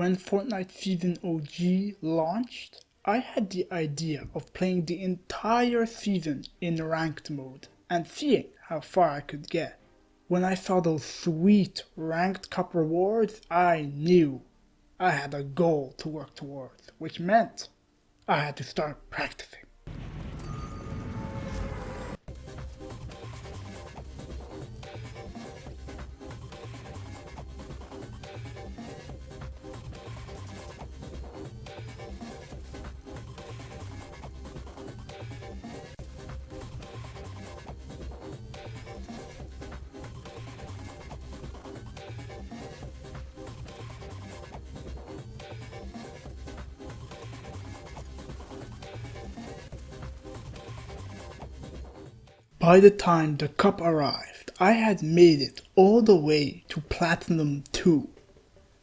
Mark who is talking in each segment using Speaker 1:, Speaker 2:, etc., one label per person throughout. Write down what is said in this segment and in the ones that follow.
Speaker 1: When Fortnite Season OG launched, I had the idea of playing the entire season in ranked mode and seeing how far I could get. When I saw those sweet ranked cup rewards, I knew I had a goal to work towards, which meant I had to start practicing. By the time the cup arrived, I had made it all the way to Platinum 2.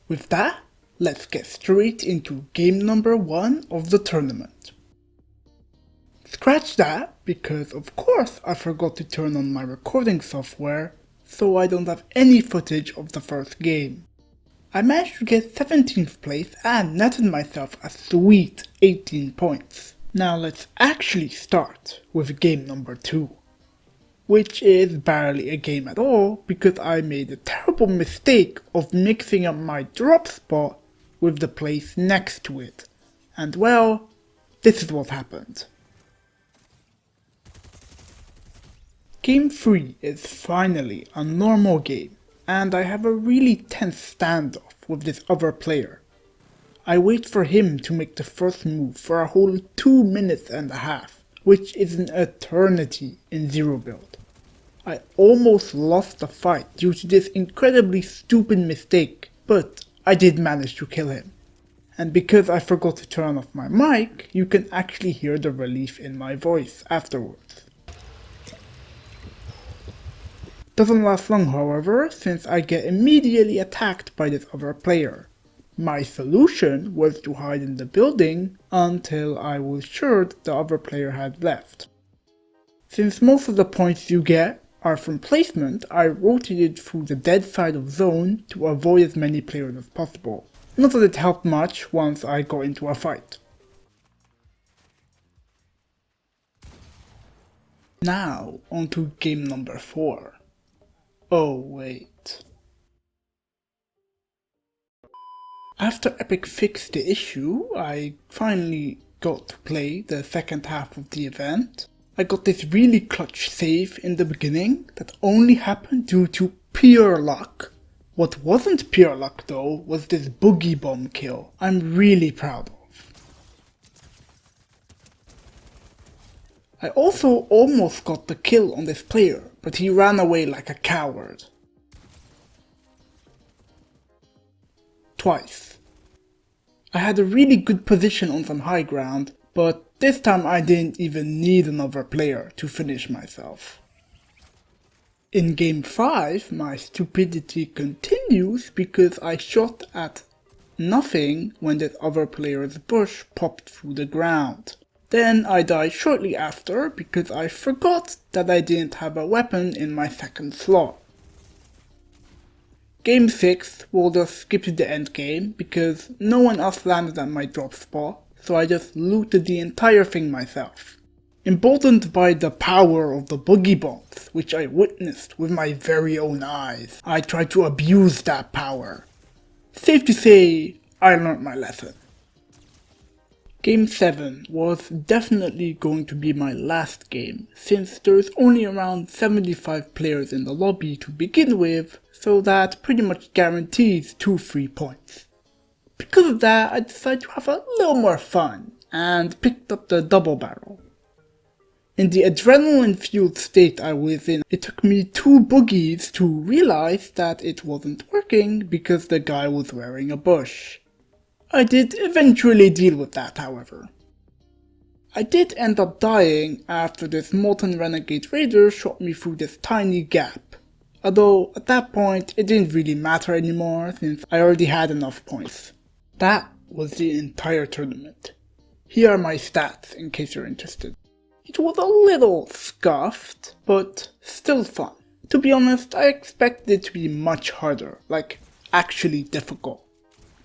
Speaker 1: With that, let's get straight into game number 1 of the tournament. Scratch that, because of course I forgot to turn on my recording software, so I don't have any footage of the first game. I managed to get 17th place and netted myself a sweet 18 points. Now let's actually start with game number 2. Which is barely a game at all because I made a terrible mistake of mixing up my drop spot with the place next to it. And well, this is what happened. Game 3 is finally a normal game, and I have a really tense standoff with this other player. I wait for him to make the first move for a whole 2 minutes and a half, which is an eternity in zero build. I almost lost the fight due to this incredibly stupid mistake, but I did manage to kill him. And because I forgot to turn off my mic, you can actually hear the relief in my voice afterwards. Doesn't last long, however, since I get immediately attacked by this other player. My solution was to hide in the building until I was sure that the other player had left. Since most of the points you get are from placement, I rotated through the dead side of zone to avoid as many players as possible. Not that it helped much once I got into a fight. Now onto game number 4. Oh wait. After Epic fixed the issue, I finally got to play the second half of the event. I got this really clutch save in the beginning that only happened due to pure luck. What wasn't pure luck though was this boogie bomb kill I'm really proud of. I also almost got the kill on this player, but he ran away like a coward. Twice. I had a really good position on some high ground, but this time I didn't even need another player to finish myself. In game 5, my stupidity continues because I shot at nothing when that other player's bush popped through the ground. Then I died shortly after because I forgot that I didn't have a weapon in my second slot. Game 6, we'll just skip to the end game because no one else landed at my drop spot, so I just looted the entire thing myself. Emboldened by the power of the boogie bombs, which I witnessed with my very own eyes, I tried to abuse that power. Safe to say, I learned my lesson. Game 7 was definitely going to be my last game, since there's only around 75 players in the lobby to begin with, so that pretty much guarantees 2 free points. Because of that, I decided to have a little more fun, and picked up the double barrel. In the adrenaline-fueled state I was in, it took me 2 boogies to realize that it wasn't working because the guy was wearing a bush. I did eventually deal with that, however. I did end up dying after this Molten Renegade Raider shot me through this tiny gap. Although, at that point, it didn't really matter anymore since I already had enough points. That was the entire tournament. Here are my stats in case you're interested. It was a little scuffed, but still fun. To be honest, I expected it to be much harder, like actually difficult.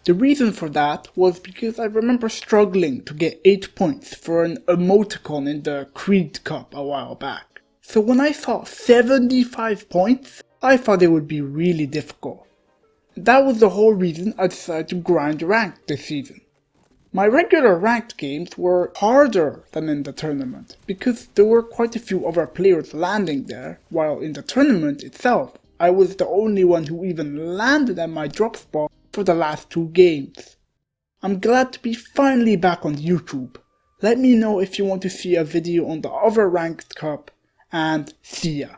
Speaker 1: The reason for that was because I remember struggling to get 8 points for an emoticon in the Creed Cup a while back. So when I saw 75 points, I thought it would be really difficult. That was the whole reason I decided to grind ranked this season. My regular ranked games were harder than in the tournament, because there were quite a few other players landing there, while in the tournament itself, I was the only one who even landed at my drop spot for the last 2 games. I'm glad to be finally back on YouTube. Let me know if you want to see a video on the other ranked cup, and see ya.